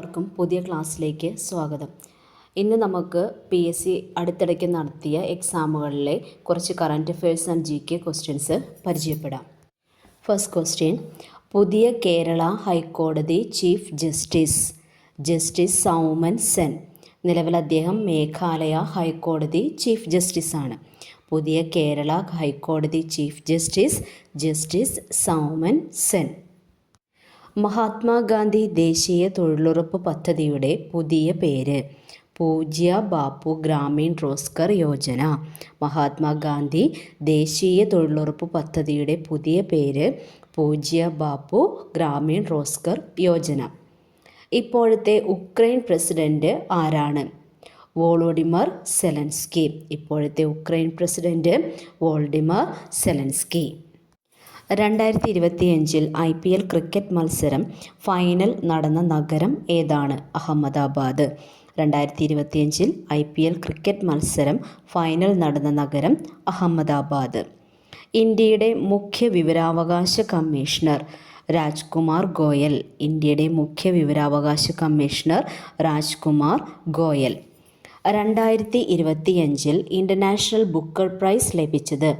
എല്ലാവർക്കും പുതിയ ക്ലാസ്സിലേക്ക് സ്വാഗതം. ഇന്ന് നമുക്ക് PSC അടുത്തിടയ്ക്ക് നടത്തിയ എക്സാമുകളിലെ കുറച്ച് current affairs and GK questions പരിചയപ്പെടാം. ഫസ്റ്റ് ക്വസ്റ്റ്യൻ, പുതിയ കേരള ഹൈക്കോടതി ചീഫ് ജസ്റ്റിസ് സൗമൻ സെൻ. നിലവിൽ അദ്ദേഹം മേഘാലയ ഹൈക്കോടതി ചീഫ് ജസ്റ്റിസാണ്. പുതിയ കേരള ഹൈക്കോടതി ചീഫ് ജസ്റ്റിസ് സൗമൻ സെൻ. മഹാത്മാഗാന്ധി ദേശീയ തൊഴിലുറപ്പ് പദ്ധതിയുടെ പുതിയ പേര് പൂജ്യ ബാപ്പു ഗ്രാമീൺ റോസ്ഗർ യോജന. മഹാത്മാഗാന്ധി ദേശീയ തൊഴിലുറപ്പ് പദ്ധതിയുടെ പുതിയ പേര് പൂജ്യ ബാപ്പു ഗ്രാമീൺ റോസ്ഗർ യോജന. ഇപ്പോഴത്തെ ഉക്രൈൻ പ്രസിഡന്റ് ആരാണ്? Volodymyr Zelensky. ഇപ്പോഴത്തെ Ukraine president Volodymyr Zelensky. 2025 IPL cricket മത്സരം ഫൈനൽ നടന്ന നഗരം ഏതാണ്? അഹമ്മദാബാദ്. 2025 IPL ക്രിക്കറ്റ് മത്സരം ഫൈനൽ നടന്ന നഗരം അഹമ്മദാബാദ്. ഇന്ത്യയുടെ മുഖ്യ വിവരാവകാശ കമ്മീഷണർ രാജ്കുമാർ ഗോയൽ. ഇന്ത്യയുടെ മുഖ്യ വിവരാവകാശ commissioner Rajkumar Goyal. 2025 international Booker prize ലഭിച്ചത്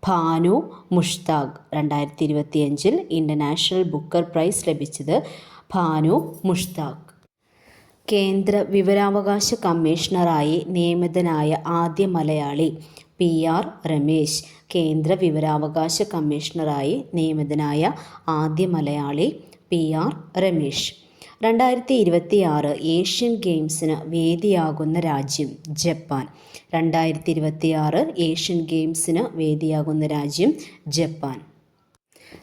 Banu Mushtaq. 2025 international Booker prize ലഭിച്ചത് ഭാനു മുഷ്താഖ്. കേന്ദ്ര വിവരാവകാശ കമ്മീഷണറായി നിയമിതനായ ആദ്യ മലയാളി PR രമേശ്. കേന്ദ്ര വിവരാവകാശ കമ്മീഷണറായി നിയമിതനായ ആദ്യ മലയാളി PR രമേശ്. 2026 ഏഷ്യൻ ഗെയിംസിന് വേദിയാകുന്ന രാജ്യം ജപ്പാൻ. 2026 ഏഷ്യൻ ഗെയിംസിന് വേദിയാകുന്ന രാജ്യം Japan.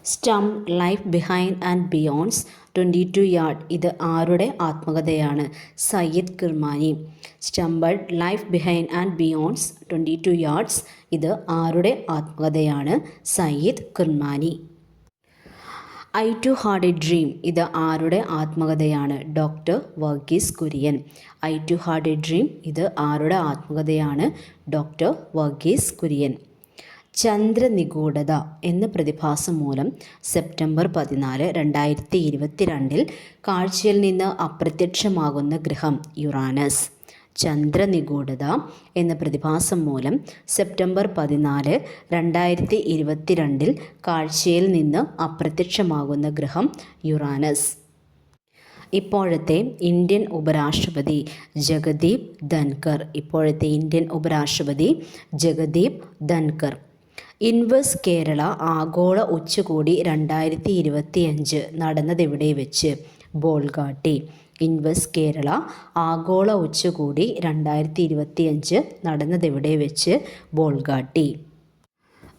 Stump life behind and beyond 22 yard. ഇത് ആരുടെ ആത്മകഥയാണ്? Syed Kirmani. Stump life behind and beyond 22 yards. ഇത് ആരുടെ ആത്മകഥയാണ്? Syed Kirmani. I too had a dream. ഇത് ആരുടെ ആത്മകഥയാണ്? Doctor Varghese Kurien. I too had a dream. ഇത് ആരുടെ ആത്മകഥയാണ്? ഡോക്ടർ വർഗീസ് കുര്യൻ. ചന്ദ്രനിഗൂഢത എന്ന പ്രതിഭാസം മൂലം സെപ്റ്റംബർ 14, 2022 കാഴ്ചയിൽ നിന്ന് അപ്രത്യക്ഷമാകുന്ന ഗ്രഹം യുറാനസ്. ചന്ദ്രനിഗൂഢത എന്ന പ്രതിഭാസം മൂലം സെപ്റ്റംബർ 14, 2022 കാഴ്ചയിൽ നിന്ന് അപ്രത്യക്ഷമാകുന്ന ഗ്രഹം യുറാനസ്. ഇപ്പോഴത്തെ ഇന്ത്യൻ ഉപരാഷ്ട്രപതി ജഗദീപ് ധൻകർ. ഇപ്പോഴത്തെ ഇന്ത്യൻ ഉപരാഷ്ട്രപതി ജഗദീപ് ധൻകർ. ഇൻവെസ്റ്റ് കേരള ആഗോള ഉച്ചകോടി 2025 നടന്നതെവിടെ വെച്ച്? ബോൾഗാട്ടി. ഇൻവെസ്റ്റ് കേരള ആഗോള ഉച്ചകോടി 2025 നടന്നതെവിടെ വെച്ച്? ബോൾഗാട്ടി.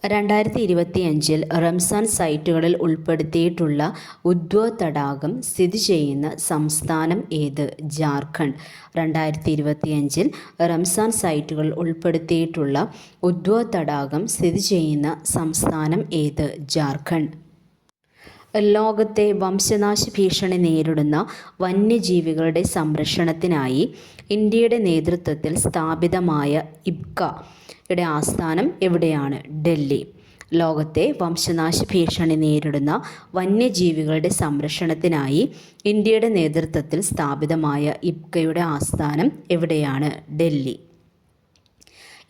2025 റംസാൻ സൈറ്റുകളിൽ ഉൾപ്പെടുത്തിയിട്ടുള്ള ഉദ്വ തടാകം സ്ഥിതി ചെയ്യുന്ന സംസ്ഥാനം ഏത്? ജാർഖണ്ഡ്. 2025 റംസാൻ സൈറ്റുകളിൽ ഉൾപ്പെടുത്തിയിട്ടുള്ള ഉദ്വ തടാകം സ്ഥിതി ചെയ്യുന്ന സംസ്ഥാനം ഏത്? ജാർഖണ്ഡ്. ലോകത്തെ വംശനാശ ഭീഷണി നേരിടുന്ന വന്യജീവികളുടെ സംരക്ഷണത്തിനായി ഇന്ത്യയുടെ നേതൃത്വത്തിൽ സ്ഥാപിതമായ ഇബ്കയുടെ ആസ്ഥാനം എവിടെയാണ്? ഡൽഹി. ലോകത്തെ വംശനാശ ഭീഷണി നേരിടുന്ന വന്യജീവികളുടെ സംരക്ഷണത്തിനായി ഇന്ത്യയുടെ നേതൃത്വത്തിൽ സ്ഥാപിതമായ ഇബ്കയുടെ ആസ്ഥാനം എവിടെയാണ്? ഡൽഹി.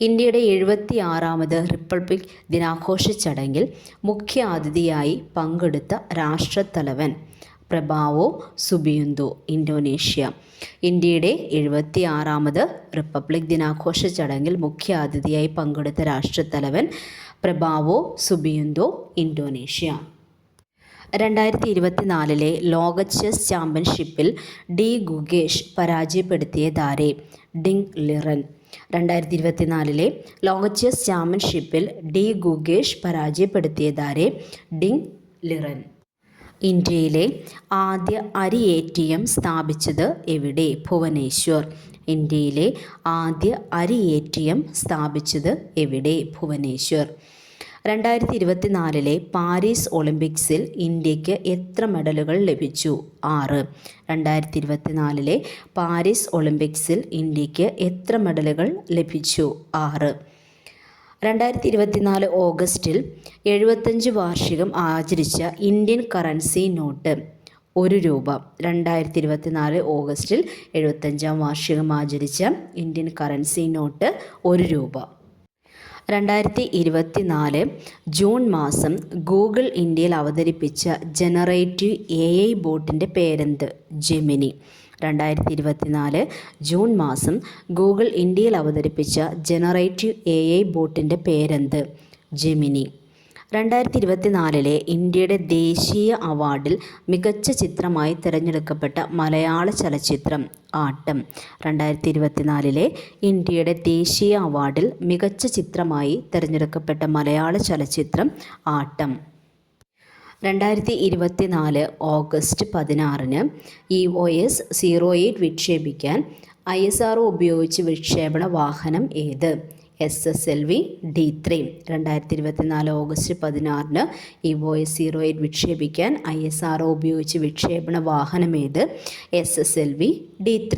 ഇന്ത്യയുടെ 76ാമത് റിപ്പബ്ലിക് ദിനാഘോഷ ചടങ്ങിൽ മുഖ്യ അതിഥിയായി പങ്കെടുത്ത രാഷ്ട്രത്തലവൻ പ്രബോവോ സുബിയാന്റോ, ഇന്തോനേഷ്യ. ഇന്ത്യയുടെ 76ാമത് റിപ്പബ്ലിക് ദിനാഘോഷ ചടങ്ങിൽ മുഖ്യ അതിഥിയായി പങ്കെടുത്ത രാഷ്ട്രത്തലവൻ പ്രബോവോ സുബിയാന്റോ, ഇന്തോനേഷ്യ. 2024 ലോക ചെസ് ചാമ്പ്യൻഷിപ്പിൽ ഡി ഗുഗേഷ് പരാജയപ്പെടുത്തിയതാരെ? Ding Liren. 2024 ലോക ചെസ് ചാമ്പ്യൻഷിപ്പിൽ ഡി ഗുഗേഷ് പരാജയപ്പെടുത്തിയതാരെ? Ding Liren. ഇന്ത്യയിലെ ആദ്യ അരി ATM സ്ഥാപിച്ചത് എവിടെ? ഭുവനേശ്വർ. ഇന്ത്യയിലെ ആദ്യ അരി ATM സ്ഥാപിച്ചത് എവിടെ? ഭുവനേശ്വർ. 2024 പാരീസ് ഒളിമ്പിക്സിൽ ഇന്ത്യക്ക് എത്ര മെഡലുകൾ ലഭിച്ചു? 6. 2024 പാരീസ് ഒളിമ്പിക്സിൽ ഇന്ത്യക്ക് എത്ര മെഡലുകൾ ലഭിച്ചു? 6. 2024 ഓഗസ്റ്റിൽ 75 വാർഷികം ആചരിച്ച ഇന്ത്യൻ കറൻസി നോട്ട് രൂപ. 2024 ഓഗസ്റ്റിൽ 75-ാം വാർഷികം ആചരിച്ച ഇന്ത്യൻ കറൻസി നോട്ട് രൂപ. 2024 ജൂൺ മാസം ഗൂഗിൾ ഇന്ത്യയിൽ അവതരിപ്പിച്ച ജനറേറ്റീവ് AI ബോട്ടിൻ്റെ പേരെന്ത്? ജെമിനി. 2024 ജൂൺ മാസം ഗൂഗിൾ ഇന്ത്യയിൽ അവതരിപ്പിച്ച ജനറേറ്റീവ് AI ബോട്ടിൻ്റെ പേരെന്ത്? ജെമിനി. 2024 ഇന്ത്യയുടെ ദേശീയ അവാർഡിൽ മികച്ച ചിത്രമായി തിരഞ്ഞെടുക്കപ്പെട്ട മലയാള ചലച്ചിത്രം ആട്ടം. 2024 ഇന്ത്യയുടെ ദേശീയ അവാർഡിൽ മികച്ച ചിത്രമായി തിരഞ്ഞെടുക്കപ്പെട്ട മലയാള ചലച്ചിത്രം ആട്ടം. 2024 ഓഗസ്റ്റ് 16 EOS 08 വിക്ഷേപിക്കാൻ ISRO ഉപയോഗിച്ച് വിക്ഷേപണ വാഹനം ഏത്? SSLV D3. 2024 August 16 EOS 08 വിക്ഷേപിക്കാൻ ISRO ഉപയോഗിച്ച് വിക്ഷേപണ വാഹനം ഏത്? SSLV D3.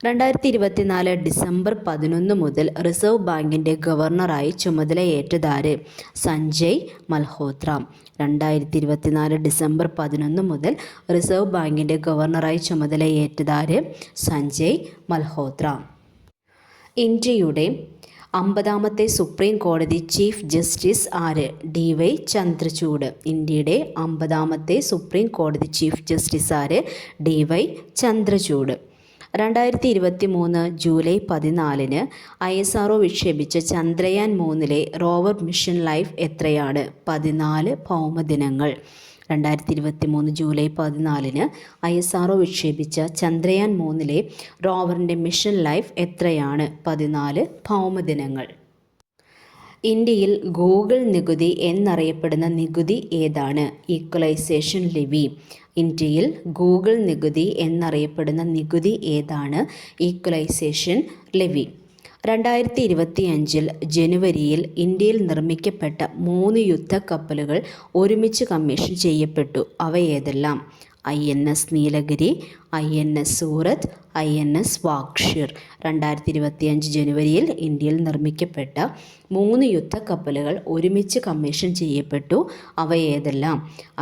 2024 ഡിസംബർ 11 മുതൽ റിസർവ് ബാങ്കിൻ്റെ ഗവർണറായി ചുമതലയേറ്റതാര്? സഞ്ജയ് മൽഹോത്ര. 2024 ഡിസംബർ 11 മുതൽ റിസർവ് ബാങ്കിൻ്റെ ഗവർണറായി ചുമതലയേറ്റതാര്? സഞ്ജയ് മൽഹോത്ര. ഇന്ത്യയുടെ 50ാമത്തെ സുപ്രീം കോടതി ചീഫ് ജസ്റ്റിസ് ആര്? DY ചന്ദ്രചൂഡ്. ഇന്ത്യയുടെ 50ാമത്തെ സുപ്രീം കോടതി ചീഫ് ജസ്റ്റിസ് ആര്? DY ചന്ദ്രചൂഡ്. 2023 ജൂലൈ 14 ISRO വിക്ഷേപിച്ച ചന്ദ്രയാൻ 3 റോവർ മിഷൻ ലൈഫ് എത്രയാണ്? 14 ഭൗമദിനങ്ങൾ. 2023 ജൂലൈ 14 ISRO വിക്ഷേപിച്ച ചന്ദ്രയാൻ 3 റോവറിൻ്റെ മിഷൻ ലൈഫ് എത്രയാണ്? 14 ഭൗമദിനങ്ങൾ. ഇന്ത്യയിൽ ഗൂഗിൾ നികുതി എന്നറിയപ്പെടുന്ന നികുതി ഏതാണ്? Equalisation levy. ഇന്ത്യയിൽ ഗൂഗിൾ നികുതി എന്നറിയപ്പെടുന്ന നികുതി ഏതാണ്? Equalisation levy. 2025 ജനുവരിയിൽ ഇന്ത്യയിൽ നിർമ്മിക്കപ്പെട്ട 3 യുദ്ധക്കപ്പലുകൾ ഒരുമിച്ച് കമ്മീഷൻ ചെയ്യപ്പെട്ടു. അവ ഏതെല്ലാം? INS നീലഗിരി, INS സൂറത്ത്, INS വാക്ഷിർ. 2025 ജനുവരിയിൽ ഇന്ത്യയിൽ നിർമ്മിക്കപ്പെട്ട 3 യുദ്ധക്കപ്പലുകൾ ഒരുമിച്ച് കമ്മീഷൻ ചെയ്യപ്പെട്ടു. അവ ഏതെല്ലാം?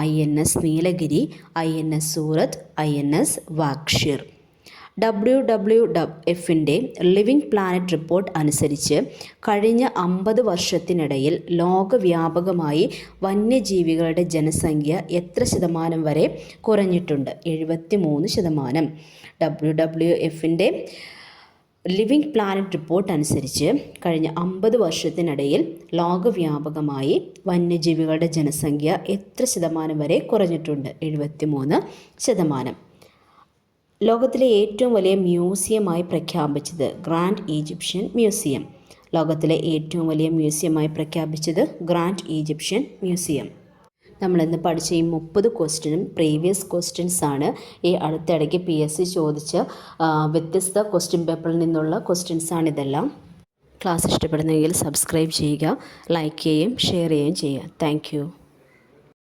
INS നീലഗിരി, INS സൂറത്ത്, INS വാക്ഷിർ. WWFൻ്റെ ലിവിങ് പ്ലാനറ്റ് റിപ്പോർട്ട് അനുസരിച്ച് കഴിഞ്ഞ 50 വർഷത്തിനിടയിൽ ലോകവ്യാപകമായി വന്യജീവികളുടെ ജനസംഖ്യ എത്ര ശതമാനം വരെ കുറഞ്ഞിട്ടുണ്ട്? 73%. WWFൻ്റെ ലിവിങ് പ്ലാനറ്റ് റിപ്പോർട്ട് അനുസരിച്ച് കഴിഞ്ഞ 50 വർഷത്തിനിടയിൽ ലോകവ്യാപകമായി വന്യജീവികളുടെ ജനസംഖ്യ എത്ര ശതമാനം വരെ കുറഞ്ഞിട്ടുണ്ട്? 73%. ലോകത്തിലെ ഏറ്റവും വലിയ മ്യൂസിയമായി പ്രഖ്യാപിച്ചത് ഗ്രാൻഡ് ഈജിപ്ഷ്യൻ മ്യൂസിയം. ലോകത്തിലെ ഏറ്റവും വലിയ മ്യൂസിയമായി പ്രഖ്യാപിച്ചത് ഗ്രാൻഡ് ഈജിപ്ഷ്യൻ മ്യൂസിയം. നമ്മളിന്ന് പഠിച്ച ഈ 30 ക്വസ്റ്റ്യനും പ്രീവിയസ് ക്വസ്റ്റ്യൻസ് ആണ്. ഈ അടുത്തിടയ്ക്ക് PSC ചോദിച്ച വ്യത്യസ്ത ക്വസ്റ്റ്യൻ പേപ്പറിൽ നിന്നുള്ള ക്വസ്റ്റ്യൻസ് ആണിതെല്ലാം. ക്ലാസ് ഇഷ്ടപ്പെടുന്നെങ്കിൽ സബ്സ്ക്രൈബ് ചെയ്യുക, ലൈക്ക് ചെയ്യുകയും ഷെയർ ചെയ്യുകയും ചെയ്യുക. താങ്ക്